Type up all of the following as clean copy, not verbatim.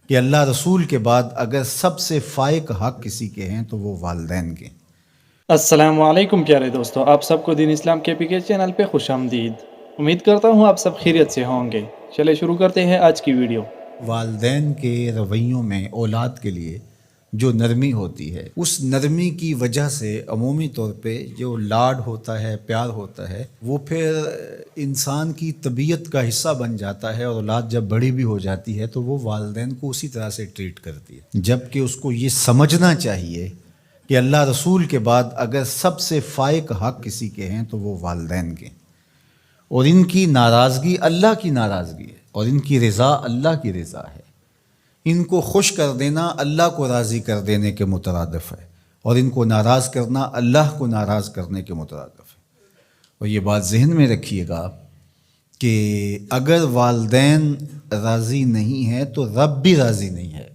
کہ اللہ رسول کے بعد اگر سب سے فائق حق کسی کے ہیں تو وہ والدین کے۔ السلام علیکم پیارے دوستو، آپ سب کو دین اسلام کے پی کے چینل پہ خوش آمدید۔ امید کرتا ہوں آپ سب خیریت سے ہوں گے۔ چلے شروع کرتے ہیں آج کی ویڈیو۔ والدین کے رویوں میں اولاد کے لیے جو نرمی ہوتی ہے، اس نرمی کی وجہ سے عمومی طور پہ جو لاڈ ہوتا ہے، پیار ہوتا ہے، وہ پھر انسان کی طبیعت کا حصہ بن جاتا ہے، اور اولاد جب بڑی بھی ہو جاتی ہے تو وہ والدین کو اسی طرح سے ٹریٹ کرتی ہے، جبکہ اس کو یہ سمجھنا چاہیے کہ اللہ رسول کے بعد اگر سب سے فائق حق کسی کے ہیں تو وہ والدین کے، اور ان کی ناراضگی اللہ کی ناراضگی ہے، اور ان کی رضا اللہ کی رضا ہے۔ ان کو خوش کر دینا اللہ کو راضی کر دینے کے مترادف ہے، اور ان کو ناراض کرنا اللہ کو ناراض کرنے کے مترادف ہے۔ اور یہ بات ذہن میں رکھیے گا کہ اگر والدین راضی نہیں ہیں تو رب بھی راضی نہیں ہے۔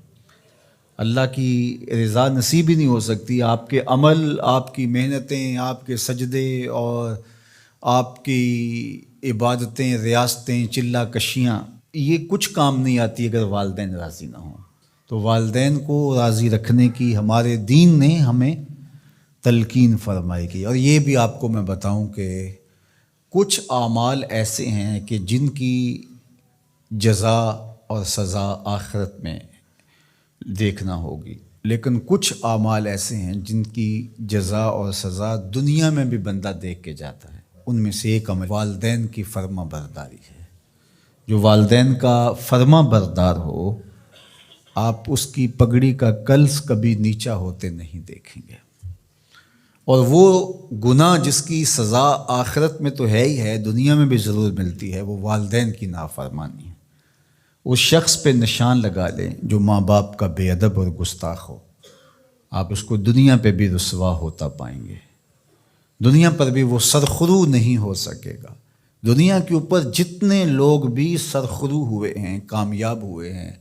اللہ کی رضا نصیب ہی نہیں ہو سکتی۔ آپ کے عمل، آپ کی محنتیں، آپ کے سجدے اور آپ کی عبادتیں، ریاستیں، چلہ کشیاں، یہ کچھ کام نہیں آتی اگر والدین راضی نہ ہوں۔ تو والدین کو راضی رکھنے کی ہمارے دین نے ہمیں تلقین فرمائی کی۔ اور یہ بھی آپ کو میں بتاؤں کہ کچھ اعمال ایسے ہیں کہ جن کی جزا اور سزا آخرت میں دیکھنا ہوگی، لیکن کچھ اعمال ایسے ہیں جن کی جزا اور سزا دنیا میں بھی بندہ دیکھ کے جاتا ہے۔ ان میں سے ایک عمل والدین کی فرما برداری ہے۔ جو والدین کا فرما بردار ہو، آپ اس کی پگڑی کا کلس کبھی نیچا ہوتے نہیں دیکھیں گے۔ اور وہ گناہ جس کی سزا آخرت میں تو ہے ہی ہے، دنیا میں بھی ضرور ملتی ہے، وہ والدین کی نافرمانی ہے۔ اس شخص پہ نشان لگا لیں جو ماں باپ کا بے ادب اور گستاخ ہو، آپ اس کو دنیا پہ بھی رسوا ہوتا پائیں گے۔ دنیا پر بھی وہ سرخرو نہیں ہو سکے گا۔ دنیا کے اوپر جتنے لوگ بھی سرخرو ہوئے ہیں، کامیاب ہوئے ہیں،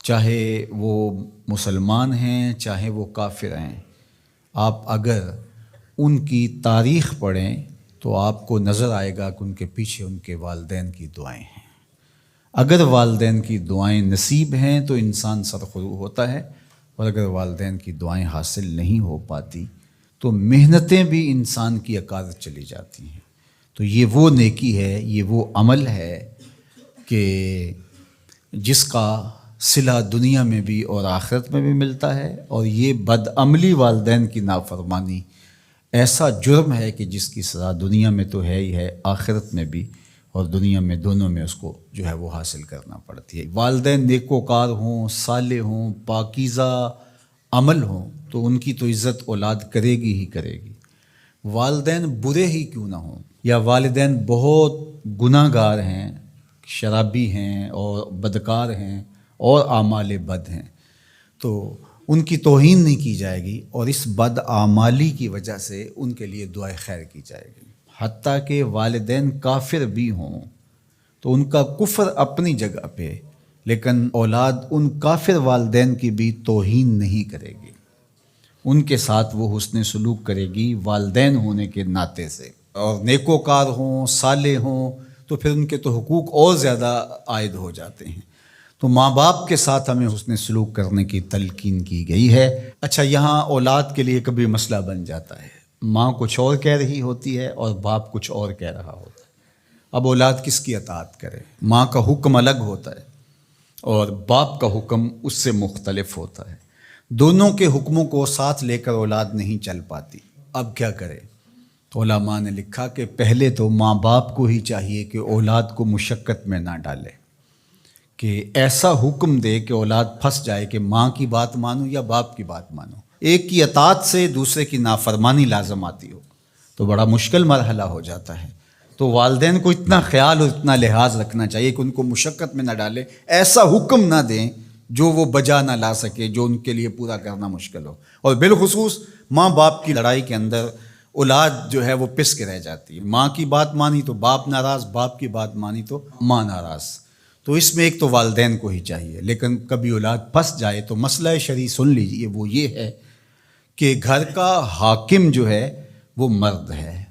چاہے وہ مسلمان ہیں چاہے وہ کافر ہیں، آپ اگر ان کی تاریخ پڑھیں تو آپ کو نظر آئے گا کہ ان کے پیچھے ان کے والدین کی دعائیں ہیں۔ اگر والدین کی دعائیں نصیب ہیں تو انسان سرخرو ہوتا ہے، اور اگر والدین کی دعائیں حاصل نہیں ہو پاتی تو محنتیں بھی انسان کی اکادت چلی جاتی ہیں۔ تو یہ وہ نیکی ہے، یہ وہ عمل ہے کہ جس کا صلہ دنیا میں بھی اور آخرت میں بھی ملتا ہے، اور یہ بدعملی والدین کی نافرمانی ایسا جرم ہے کہ جس کی سزا دنیا میں تو ہے ہی ہے، آخرت میں بھی، اور دنیا میں دونوں میں اس کو جو ہے وہ حاصل کرنا پڑتی ہے۔ والدین نیکوکار ہوں، صالح ہوں، پاکیزہ عمل ہوں تو ان کی تو عزت اولاد کرے گی ہی کرے گی۔ والدین برے ہی کیوں نہ ہوں، یا والدین بہت گناہ گار ہیں، شرابی ہیں اور بدکار ہیں اور اعمال بد ہیں، تو ان کی توہین نہیں کی جائے گی، اور اس بد اعمالی کی وجہ سے ان کے لیے دعائے خیر کی جائے گی۔ حتیٰ کہ والدین کافر بھی ہوں تو ان کا کفر اپنی جگہ پہ، لیکن اولاد ان کافر والدین کی بھی توہین نہیں کرے گی، ان کے ساتھ وہ حسن سلوک کرے گی والدین ہونے کے ناطے سے۔ اور نیکوکار ہوں، صالح ہوں تو پھر ان کے تو حقوق اور زیادہ عائد ہو جاتے ہیں۔ تو ماں باپ کے ساتھ ہمیں حسن سلوک کرنے کی تلقین کی گئی ہے۔ اچھا، یہاں اولاد کے لیے کبھی مسئلہ بن جاتا ہے، ماں کچھ اور کہہ رہی ہوتی ہے اور باپ کچھ اور کہہ رہا ہوتا ہے۔ اب اولاد کس کی اطاعت کرے؟ ماں کا حکم الگ ہوتا ہے اور باپ کا حکم اس سے مختلف ہوتا ہے۔ دونوں کے حکموں کو ساتھ لے کر اولاد نہیں چل پاتی۔ اب کیا کرے؟ علماء نے لکھا کہ پہلے تو ماں باپ کو ہی چاہیے کہ اولاد کو مشقت میں نہ ڈالے، کہ ایسا حکم دے کہ اولاد پھنس جائے کہ ماں کی بات مانو یا باپ کی بات مانو۔ ایک کی اطاعت سے دوسرے کی نافرمانی لازم آتی ہو تو بڑا مشکل مرحلہ ہو جاتا ہے۔ تو والدین کو اتنا خیال اور اتنا لحاظ رکھنا چاہیے کہ ان کو مشقت میں نہ ڈالے، ایسا حکم نہ دیں جو وہ بجا نہ لا سکے، جو ان کے لیے پورا کرنا مشکل ہو۔ اور بالخصوص ماں باپ کی لڑائی کے اندر اولاد جو ہے وہ پس کے رہ جاتی ہے۔ ماں کی بات مانی تو باپ ناراض، باپ کی بات مانی تو ماں ناراض۔ تو اس میں ایک تو والدین کو ہی چاہیے، لیکن کبھی اولاد پھنس جائے تو مسئلہ شرعی سن لیجئے، وہ یہ ہے کہ گھر کا حاکم جو ہے وہ مرد ہے،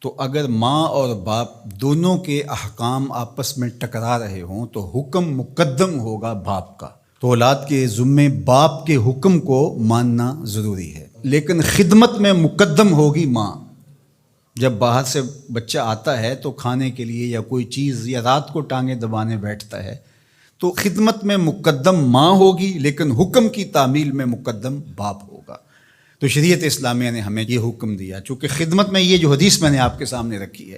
تو اگر ماں اور باپ دونوں کے احکام آپس میں ٹکرا رہے ہوں تو حکم مقدم ہوگا باپ کا. تو اولاد کے ذمے باپ کے حکم کو ماننا ضروری ہے، لیکن خدمت میں مقدم ہوگی ماں. جب باہر سے بچہ آتا ہے تو کھانے کے لیے یا کوئی چیز یا رات کو ٹانگیں دبانے بیٹھتا ہے تو خدمت میں مقدم ماں ہوگی، لیکن حکم کی تعمیل میں مقدم باپ ہوگا. تو شریعت اسلامیہ نے ہمیں یہ حکم دیا. چونکہ خدمت میں یہ جو حدیث میں نے آپ کے سامنے رکھی ہے،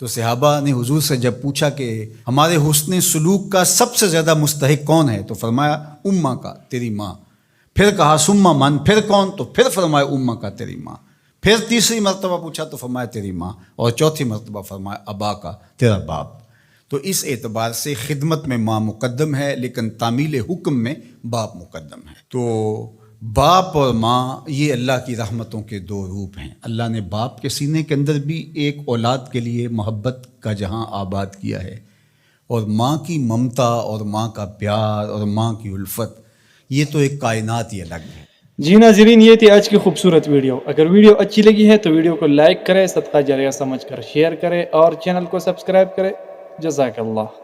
تو صحابہ نے حضور سے جب پوچھا کہ ہمارے حسن سلوک کا سب سے زیادہ مستحق کون ہے، تو فرمایا اماں کا، تیری ماں. پھر کہا سما من، پھر کون؟ تو پھر فرمایا اماں کا، تیری ماں. پھر تیسری مرتبہ پوچھا تو فرمایا تیری ماں، اور چوتھی مرتبہ فرمایا ابا کا، تیرا باپ. تو اس اعتبار سے خدمت میں ماں مقدم ہے، لیکن تعمیل حکم میں باپ مقدم ہے. تو باپ اور ماں یہ اللہ کی رحمتوں کے دو روپ ہیں. اللہ نے باپ کے سینے کے اندر بھی ایک اولاد کے لیے محبت کا جہاں آباد کیا ہے، اور ماں کی ممتا اور ماں کا پیار اور ماں کی الفت، یہ تو ایک کائنات ہی الگ ہے. جی ناظرین، یہ تھی آج کی خوبصورت ویڈیو. اگر ویڈیو اچھی لگی ہے تو ویڈیو کو لائک کریں، صدقہ جاریہ سمجھ کر شیئر کریں اور چینل کو سبسکرائب کریں. جزاک اللہ.